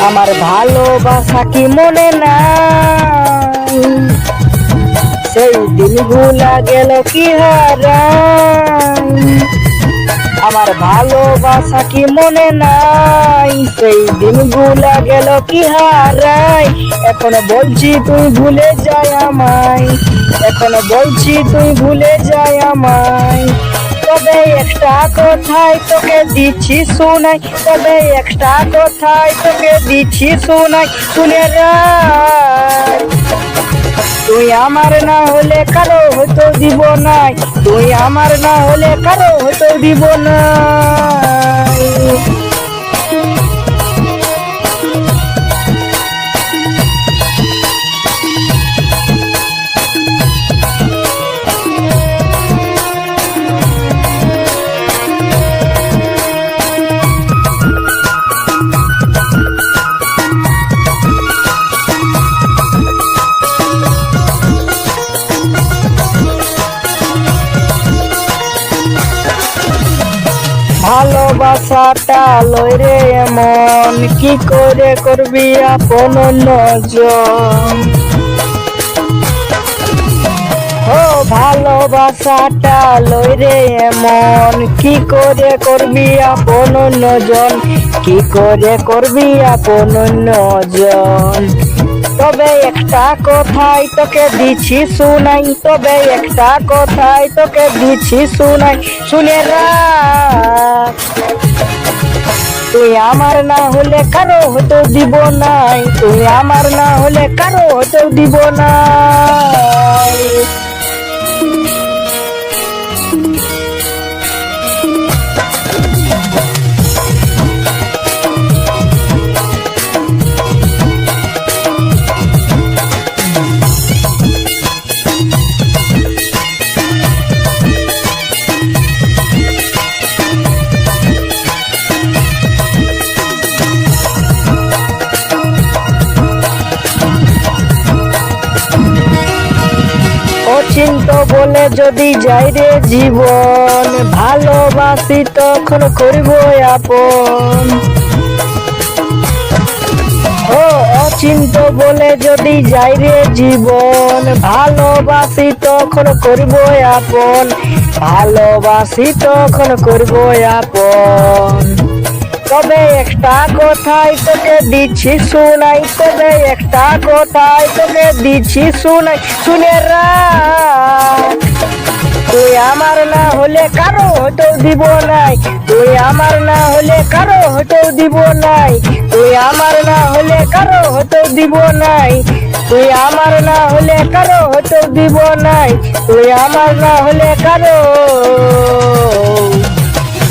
আমার ভালোবাসা কি মনে নাই, সেই দিনগুলা গেল কি হারাই। আমার ভালোবাসা কি মনে নাই, সেই দিনগুলা গেল কি হারাই। এখন বলছি তুই ভুলে যাই আমায়, এখন বলছি তুই ভুলে যাই আমায়। তবে একটা কথাই তোকে দিচ্ছি শোনাই, তবে একটা কথাই তোকে দিচ্ছি শোনাই, শুনে রাখ। তুই আমার না হলে কারো হয়তো দিব নাই, তুই আমার না হলে কারো হয়তো দিব নাই। ভালোবাসাটা লই রে এমন, কি করে করবি আপন নজন। ও ভালোবাসাটা লই রে এমন, কি করে করবি আপন নজন, কি করে করবি আপন নজন। তবে একটা কথাই তোকে দিচ্ছি শোনাই, তবে একটা কথাই তোকে দিচ্ছি শোনাই, শুনে রাখ। তুই আমার না হলে কারো হয়তো দিব নাই, তুই আমার না হলে কারো হয়তো দিব নাই। অচিন্ত বলে যদি যাই রে জীবন, ভালোবাসি তখন করব আপন। ও অচিন্ত বলে যদি যাই রে জীবন, ভালোবাসি তখন করব আপন, ভালোবাসি তখন করব আপন। তবে একটা কথাই তোকে দিচ্ছি শোনাই, তবে একটা কথাই তোকে দিচ্ছি শোনাই, শুনে রাখ। তুই আমার না হলে কারো হয়তো দিব নাই, তুই আমার না হলে কারো হয়তো দিব নাই, তুই আমার না হলে কারো হয়তো দিব নাই, তুই আমার না হলে কারো হয়তো দিব নাই, তুই আমার না হলে কারো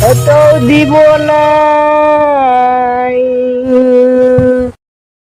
হয়তো দিব নাই।